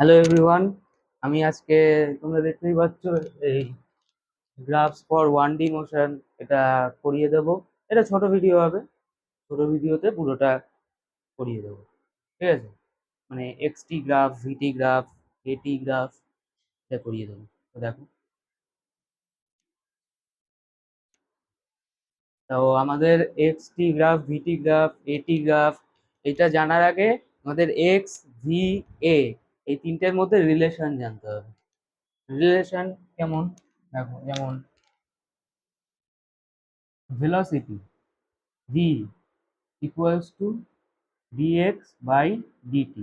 Hello everyone. আমি আজকে তোমরা দেখতেই পাচ্ছ এই গ্রাফস ফর 1D মোশন এটা করিয়ে দেব। এটা ছোট ভিডিও হবে, ছোট ভিডিওতে পুরোটা করিয়ে দেবো। ঠিক আছে, মানে এক্সটি গ্রাফ, ভিটি গ্রাফ, এটি গ্রাফ এটা করিয়ে দেবো। তো দেখো, তো আমাদের এক্সটি গ্রাফ, ভিটি গ্রাফ, এটি গ্রাফ এটা জানার আগে আমাদের এক্স, ভি, এ এই তিনটের মধ্যে রিলেশন জানতে হবে। রিলেশন কেমন? দেখো, যেমন velocity v equals to dx by dt,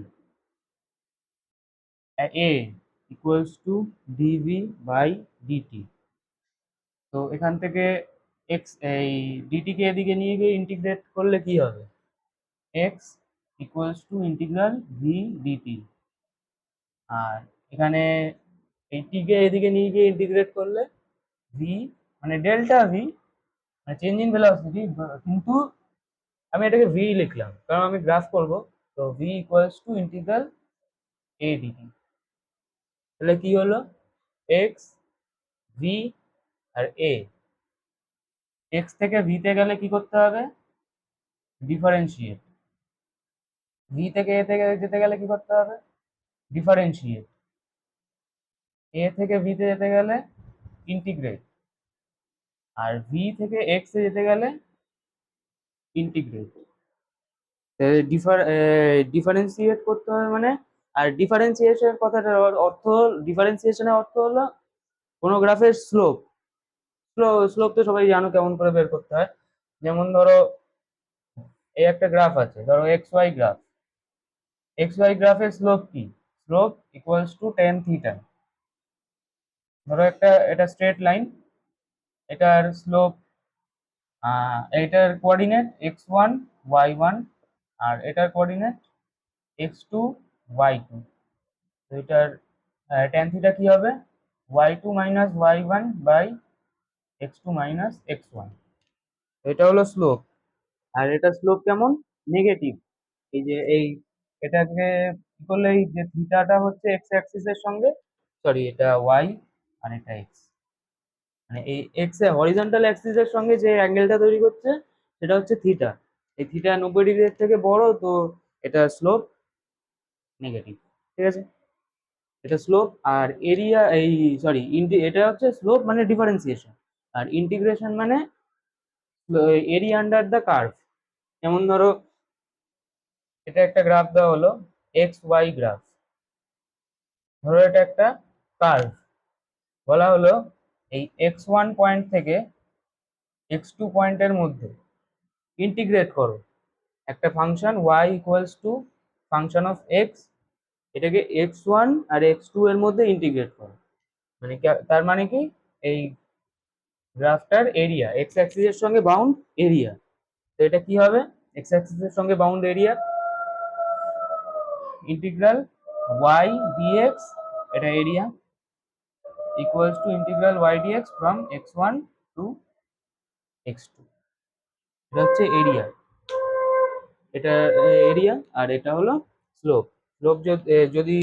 a equals to dv by dt। তো এখান থেকে x এই dt কে এদিকে নিয়ে গিয়ে ইন্টিগ্রেট করলে কি হবে? x equals to integral v dt। আর এখানে এই t কে এদিকে নিয়ে গিয়ে ইন্টিগ্রেট করলে v মানে ডেল্টা v মানে চেঞ্জ ইন ভেলোসিটি, কিন্তু আমি এটাকে v লিখলাম কারণ আমি গ্রাফ করব। তো v equals to integral a dt। তাহলে কি হলো? এক্স, ভি আর এ। এক্স থেকে ভিতে গেলে কি করতে হবে? ডিফারেন্সিয়েট। ভি থেকে এ থেকে যেতে গেলে কি করতে হবে? ডিফারেন্সিয়েট। এ থেকে ভিতে যেতে গেলে ইন্টিগ্রেট। আর ভি থেকে এক্স এ যেতে গেলে ইন্টিগ্রেট। ডিফারেন্সিয়েট করতে হবে মানে, আর ডিফারেন্সিয়েশন কথাটার অর্থ, ডিফারেন্সিয়েশনের অর্থ হলো কোনো গ্রাফের স্লোপ। স্লোপ তো সবাই জানো কেমন করে বের করতে হয়। যেমন ধরো এই একটা গ্রাফ আছে, ধরো X Y graph. X Y গ্রাফের স্লোপ কি? Slope equals to tan theta. ধরো এটা স্ট্রেট লাইন, এটার স্লোপ, এটার কোঅর্ডিনেট x1 y1 আর এটার কোঅর্ডিনেট x2 y2। তো এটার টেন থিটা কি হবে? y2 minus y1 by x2 minus x1। এটা হলো স্লোপ। আর এটা স্লোপ কেমন? নেগেটিভ। এই যে এটাকে কি করলে, এই যে থিটাটা হচ্ছে এক্স অ্যাক্সিসের সঙ্গে, সরি এটা ওয়াই আর এটা এক্স, মানে এই এক্স এ হরিজন্টাল অ্যাক্সিসের সঙ্গে যে অ্যাঙ্গেলটা তৈরি করছে সেটা হচ্ছে থিটা। এই থিটা 90 ডিগ্রির থেকে বড়, তো এটা স্লোপ নেগেটিভ। ঠিক আছে, এটা স্লোপ। আর এরিয়া এই সরি এটা হচ্ছে স্লোপ মানে ডিফারেন্সিয়েশন, আর ইন্টিগ্রেশন মানে এরিয়া আন্ডার দ্য কার্ভ। যেমন ধরো এটা একটা গ্রাফ দেওয়া হলো, এক্স ওয়াই গ্রাফ। ধরো এটা একটা কার্ভ, বলা হলো এই x1 পয়েন্ট থেকে x2 পয়েন্টের মধ্যে ইন্টিগ্রেট করো একটা function y equals to function of x, এটাকে x1 আর x2 এর মধ্যে ইন্টিগ্রেট করো। মানে তার মানে কি, এই গ্রাফটার এরিয়া x অ্যাক্সিসের সঙ্গে বাউন্ড এরিয়া। তো এটা কি হবে? x অ্যাক্সিসের সঙ্গে bound area integral y dx, এটা area, equals to integral y dx from x1 to x2। এটা হচ্ছে এরিয়া, এটা এরিয়া। আর এটা হলো স্লোপ। স্লোপ যদি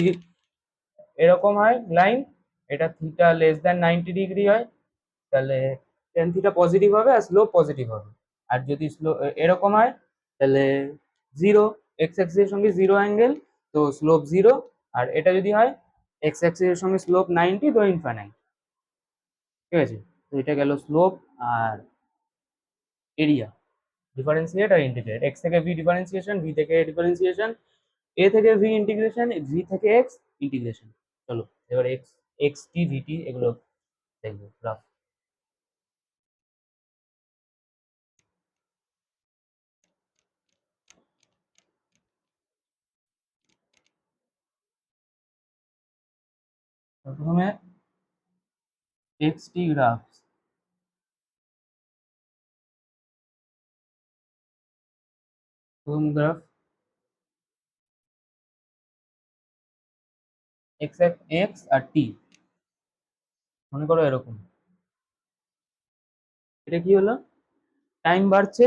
এরকম হয় লাইন, এটা থিটা লেস দ্যান 90 ডিগ্রি হয়, তাহলে টেন থিটা পজিটিভ হবে আর স্লোপ পজিটিভ হবে। আর যদি এরকম হয় তাহলে জিরো, এক্স অ্যাক্সিসের সঙ্গে জিরো অ্যাঙ্গেল, তো স্লোপ জিরো। আর এটা যদি হয় এক্স অ্যাক্সিসের সঙ্গে স্লোপ 90, তো ইনফাইনাইট। ঠিক আছে, তো এটা গেল স্লোপ আর এরিয়া। ডিফারেন্সিয়েট আর ইন্টিগ্রেট, এক্স থেকে ভি ডিফারেন্সিয়েশন, ভি থেকে ডিফারেন্সিয়েশন, এ থেকে ভি ইন্টিগ্রেশন, ভি থেকে এক্স ইন্টিগ্রেশন। চলো এবার এক্স, এক্স টি, ভি টি এগুলো দেখবো গ্রাফ। প্রথমে এক্স টি গ্রাফ। প্রথম গ্রাফ এক্স, এক্স আর টি, মনে করো এরকম। এটা কি হলো? টাইম বাড়ছে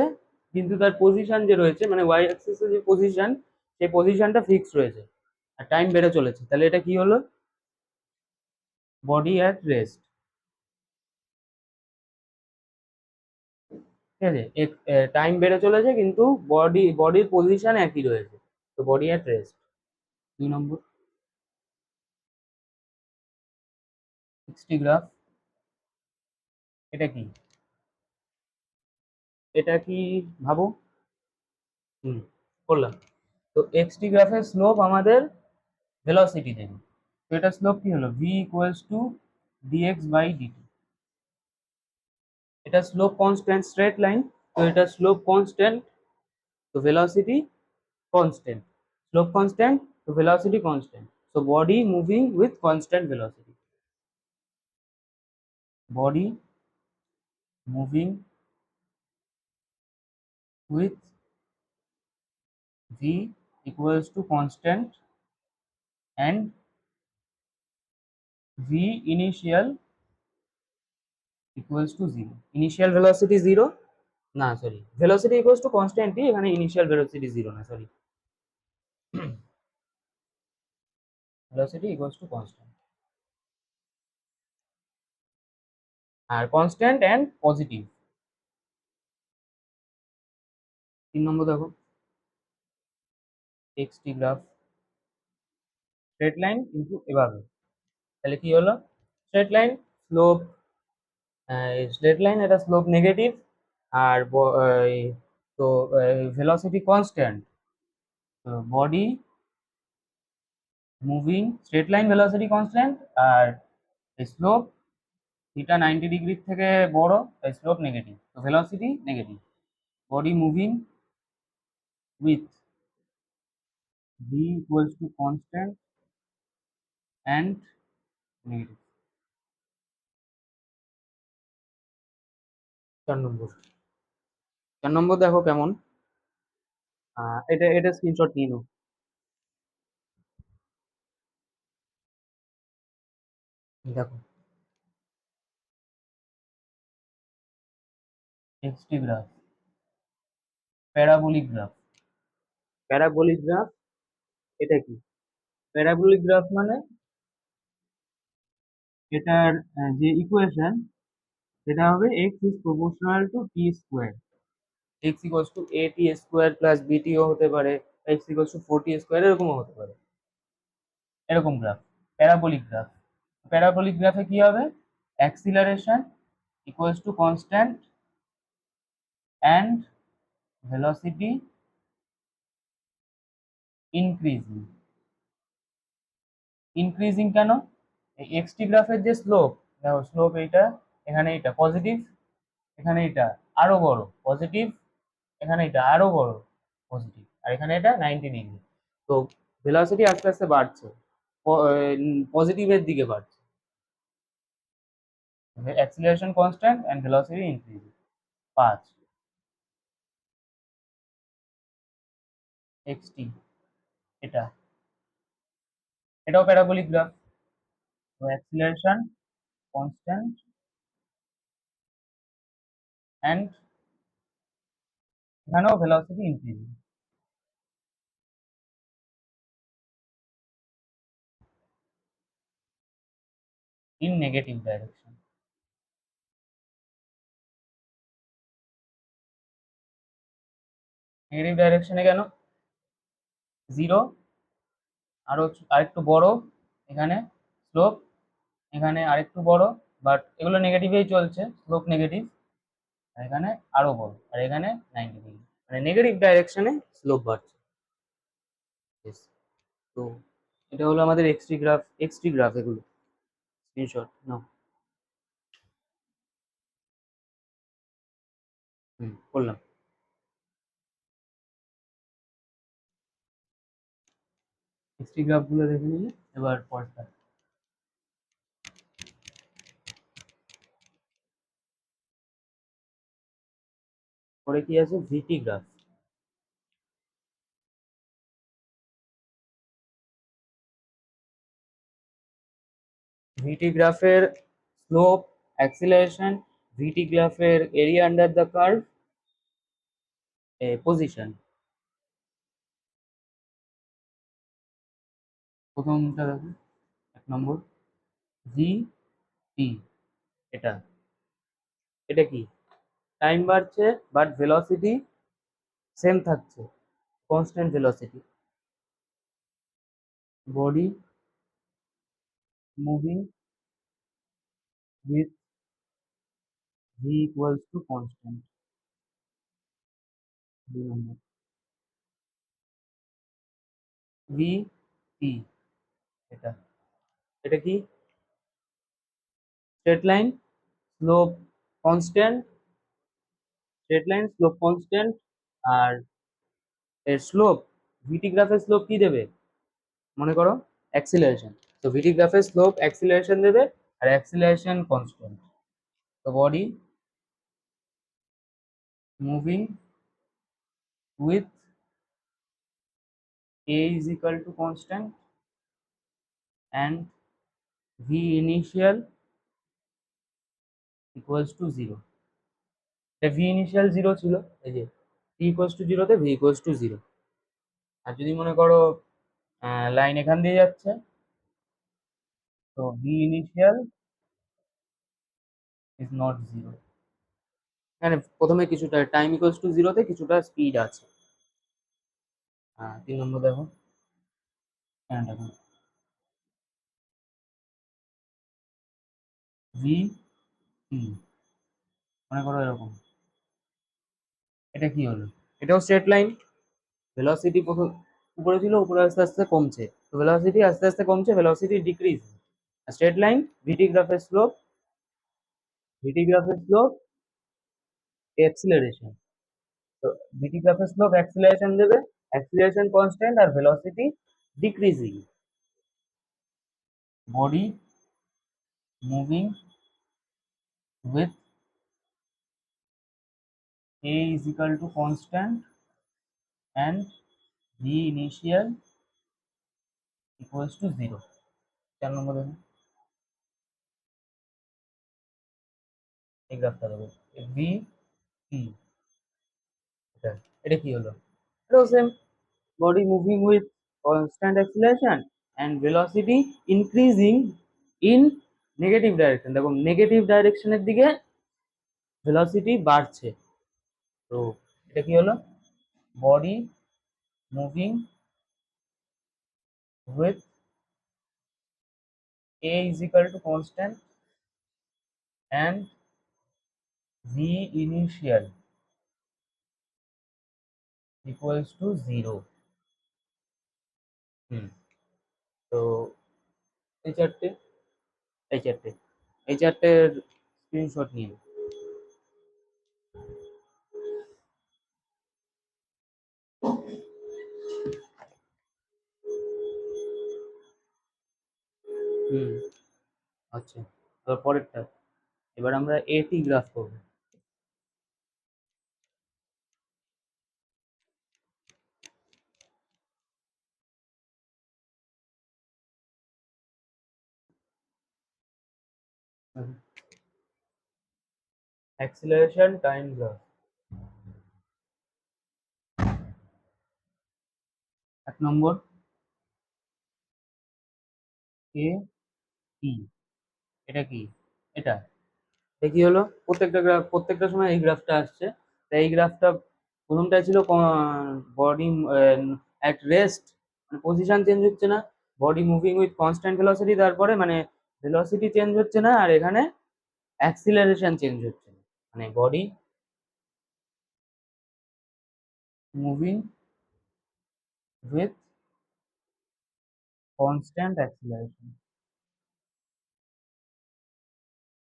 কিন্তু তার পজিশন যে রয়েছে, মানে ওয়াই অ্যাক্সিসে যে পজিশন, সেই পজিশনটা ফিক্স রয়েছে। আর টাইম বেড়ে চলেছে, তাহলে এটা কি হলো? Body at rest. ঠিক আছে, টাইম বেড়ে চলেছে কিন্তু বডির পজিশন একই রয়েছে, তো body at rest. 2 number, 60 graph. এটা কি? এটা কি ভাবো? হুম, করলাম। তো এক্সটি গ্রাফের স্লোপ আমাদের ভেলোসিটি দেবে, তো এটা স্লোপ কি হলো? V equals to dx by dt. এটা স্লোপ কনস্ট্যান্ট, স্ট্রেট লাইন, তো এটা স্লোপ কনস্ট্যান্ট, তো velocity constant. Slope constant, so velocity constant. So body moving with constant velocity. Body moving with v equals to constant and v initial equals to 0. Initial velocity 0, না sorry, velocity equals to constant, এখানে initial velocity 0 না, sorry, velocity equals to constant আর constant and positive। 3 number দেখো, xt graph, straight line কিন্তু এভাবে, তাহলে কি হলো? Straight line slope, straight line এটা স্লোপ নেগেটিভ, আর তো velocity constant, body moving, straight line velocity constant, আর স্লোপ থিটা 90 ডিগ্রি থেকে বড়, তাই স্লোপ নেগেটিভ, তো velocity negative. Body moving with V equals to constant and negative. 4 number, 4 number দেখো কেমন, এটা এটা স্ক্রিনশট নিয়ে নাও। দেখো, x t graph, parabolic graph. Parabolic graph এটা কি? প্যারাবোলিক গ্রাফ মানে এটার যে ইকুয়েশন সেটা হবে x is proportional to t square, x equals to a t square plus বিটিও হতে পারে, x equals two 4t square এরকমও হতে পারে, এরকম গ্রাফ প্যারাবোলিক গ্রাফ। প্যারাবোলিক গ্রাফে কি হবে? Acceleration equals to constant and velocity increasing. Increasing কেন? এই এক্সটি গ্রাফের যে স্লোপ, দেখো স্লোপ এইটা, এখানে এটা পজিটিভ, এখানে এটা আরো বড় পজিটিভ, এখানে এটা আরো বড় পজিটিভ, আর এখানে এটা 90 ডিগ্রি, তো ভেলোসিটি আস্তে আস্তে বাড়ছে, পজিটিভের দিকে বাড়ছে, acceleration constant and velocity increase. 5, XT, এটা এটাও প্যারাবোলিক গ্রাফ, তো অ্যাক্সিলারেশন কনস্ট্যান্ট এন্ড এখানেও velocity increase in negative direction. Negative ডাইরেকশনে কেন? 0, আরো আরেকটু বড়, এখানে স্লোপ, এখানে আরেকটু বড়, বাট এগুলো নেগেটিভেই চলছে, স্লোপ নেগেটিভ, আর এখানে আরো বড়, আর এখানে 90 ডিগ্রি, মানে নেগেটিভ ডাইরেকশনে স্লোপ বাড়ছে। Yes. তো এটা হলো আমাদের এক্সটি গ্রাফ এগুলো, স্ক্রিনশট নাও। করলাম। এক্সটি গ্রাফ গুলো দেখে নিলে, এবার পরেরটা। পরে কি আছে? ভিটি গ্রাফ। ভিটি গ্রাফের স্লোপ, অ্যাক্সিলারেশন, ভিটি গ্রাফের area under the curve, position. প্রথমটা দেখো, 1 নম্বর ভি টি, এটা এটা কি, টাইম বাড়ছে বাট ভেলোসিটি সেম থাকছে, constant velocity. Body moving with V equals to constant. 2 number V T, এটা এটা কি, straight line slope constant, straight line slope constant. আর এর স্লোপ, ভিটি গ্রাফের স্লোপ কি দেবে, মনে করো অ্যাক্সিলারেশন, তো ভিটি গ্রাফের স্লোপ অ্যাক্সিলারেশন দেবে, আর অ্যাক্সিলারেশন কনস্ট্যান্ট। তো body moving with a is equal to constant and v initial equals to 0। v initial 0 ছিল, এই যে t equals to 0 তে v equals to 0। আর যদি মনে করো লাইন এখান দিয়ে যাচ্ছে, তো v initial is not 0। এখানে প্রথমে কিছুটা টাইম ইকুয়ালস টু 0 তে কিছুটা স্পিড আছে। 3 নম্বর দেখো, হ্যাঁ দেখো ভি টি, মনে করো এরকম, এটা কি হলো, এটাও স্ট্রেট লাইন, ভেলোসিটি উপরে ছিল, উপরে আস্তে আস্তে কমছে, তো ভেলোসিটি আস্তে আস্তে কমছে, velocity decrease. Straight line VT গ্রাফের স্লোপ, ভিটি গ্রাফের স্লোপ অ্যাক্সিলারেশন, তো ভিটি গ্রাফের স্লোপ অ্যাক্সিলারেশন দেবে, অ্যাক্সিলারেশন কনস্ট্যান্ট আর velocity decreasing. Body moving with a is equal to constant and v initial equals to 0। 4 number দেখো, এই গ্রাফটা দেবো ভি টি, এটা এটা কি হলো, এটাও same, body moving with constant acceleration and velocity increasing in negative direction, দেখো নেগেটিভ ডাইরেকশনের দিকে ভেলোসিটি বাড়ছে। তো এটা কি হলো, body moving with a is equal to constant and v initial equals to 0। হুম, তো এই চারটে, এই চারটে, এই চারটের স্ক্রিনশট নিয়ে নাও। হুম, আচ্ছা, এবার পরেরটা, এবার আমরা এটি গ্রাফ করবো। Acceleration time graph. 1 নম্বর এ টি, এটা কি, এটা এটা কি হলো, প্রত্যেকটা গ্রাফ প্রত্যেকটা সময় এই গ্রাফটা আসছে, তাই এই গ্রাফটা প্রথমটা ছিল বডি অ্যাট রেস্ট, মানে পজিশন চেঞ্জ হচ্ছে না, body moving with constant velocity, তারপরে মানে ভেলোসিটি চেঞ্জ হচ্ছে না, আর এখানে অ্যাক্সিলারেশন চেঞ্জ হচ্ছে না, মানে body moving with constant acceleration.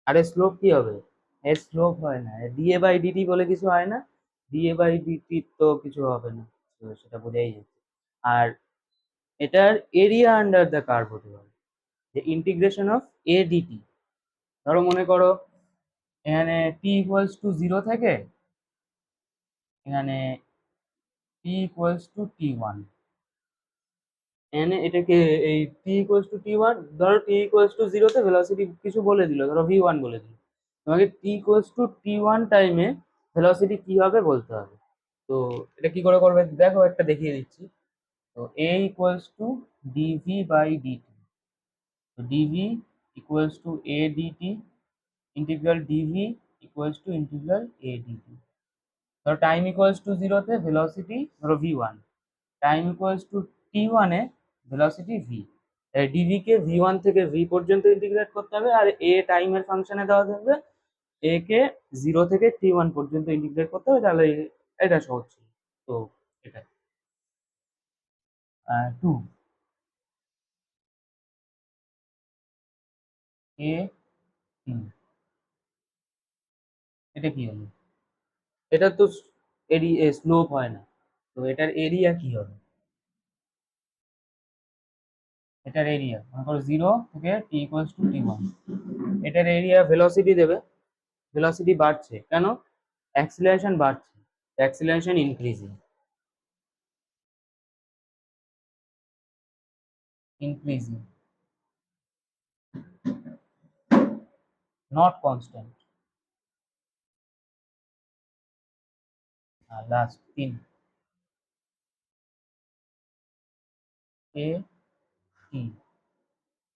আরে স্লোপ কি হবে, এর স্লোপ হয় না, ডিএ বাই ডিটি বলে কিছু হয় না, ডিএ বাই ডিটি তো কিছু হবে না, তো সেটা বোঝাই যাচ্ছে। আর এটার এরিয়া আন্ডার দ্য কার্ভ হতে পারে, যে ইন্টিগ্রেশন অফ এ ডিটি, ধরো মনে করো এখানে টি ইকুয়ালস টু 0 থেকে এখানে টি ইকুয়ালস টু টি1, এখানে এটাকে এই টি ইকুয়ালস টু টি1, ধরো টি ইকুয়ালস টু 0 তে ভেলোসিটি কিছু বলে দিল, ধরো v1 বলে দিল, তোমাকে টি ইকুয়ালস টু টি1 টাইমে ভেলোসিটি কি হবে বলতে হবে। তো এটা কি করে করবে দেখো, একটা দেখিয়ে দিচ্ছি। তো a equals to dv by dt. তো dv equals to a dt, integral dv equals to integral a dt. ধরো টাইম ইকুয়ালস টু জিরোতে ভেলোসিটি ধরো v1, time equals to t1 এ ভেলোসিটি v। ডিভি কে v1 থেকে v পর্যন্ত integrate করতে হবে, আর a টাইমের ফাংশনে দেওয়া থাকবে, a কে 0 থেকে t1 পর্যন্ত ইন্টিগ্রেট করতে হবে, তাহলে এটা সহজ ছিল। তো এটা 2 a t, এটা কি হলো? এটা তো এরিয়া স্লোপ হয় না, তো এটার এরিয়া কি হবে? এটার এরিয়া মনে করো 0 থেকে t ইকুয়ালস টু t1, এটার এরিয়া ভেলোসিটি দেবে, ভেলোসিটি বাড়ছে কেন? অ্যাক্সিলারেশন বাড়ছে, acceleration increasing, increasing not constant. আর লাস্ট 3 a t,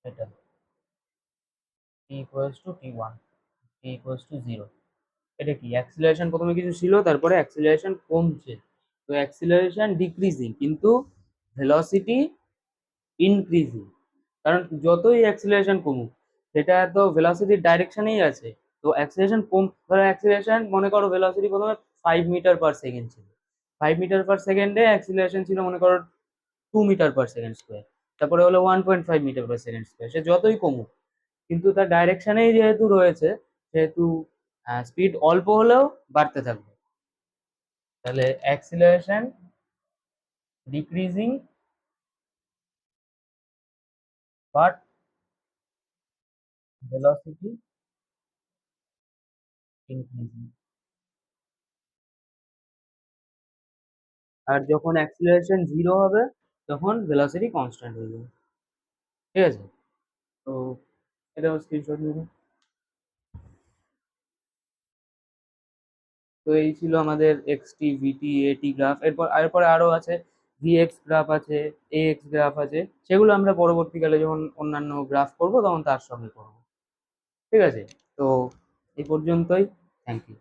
এটা t equals to t1, t equals to 0। এটা কি অ্যাক্সিলারেশন? প্রথমে কিছু ছিল, তারপরে অ্যাক্সিলারেশন কমছে, তো অ্যাক্সিলারেশন ডিক্রিজিং কিন্তু ভেলোসিটি ইনক্রিজিং। কারণ যতই অ্যাক্সিলারেশন কমুক, সেটা তো ভেলোসিটির ডাইরেকশনেই আছে। তো অ্যাক্সিলারেশন কম, ধরো অ্যাক্সিলারেশন মনে করো ভেলোসিটি প্রথমে 5 মিটার পার সেকেন্ড ছিল, 5 মিটার পার সেকেন্ডে অ্যাক্সিলারেশন ছিল মনে করো 2 মিটার পার সেকেন্ড স্কোয়ার, তারপরে হলো 1.5 মিটার পার সেকেন্ড স্কোয়ার। সে যতই কমুক, কিন্তু তার ডাইরেকশনেই যেহেতু রয়েছে, সেহেতু স্পিড অল্প হলেও বাড়তে থাকবে। তাহলে acceleration decreasing but velocity increasing. আর যখন অ্যাক্সিলারেশন 0 হবে, তখন ভেলোসিটি কনস্ট্যান্ট হয়ে যাবে। ঠিক আছে? তো এটাও স্ক্রিনশট নেবে। তো এই ছিল আমাদের এক্সটি, ভিটি, এটি গ্রাফ। এরপরে আরো আছে ভিএক্স গ্রাফ আছে, এএক্স গ্রাফ আছে, সেগুলো আমরা পরবর্তীকালে যখন অন্যান্য গ্রাফ করব তখন তার সঙ্গে করব। ঠিক আছে? তো এই পর্যন্তই। Thank you.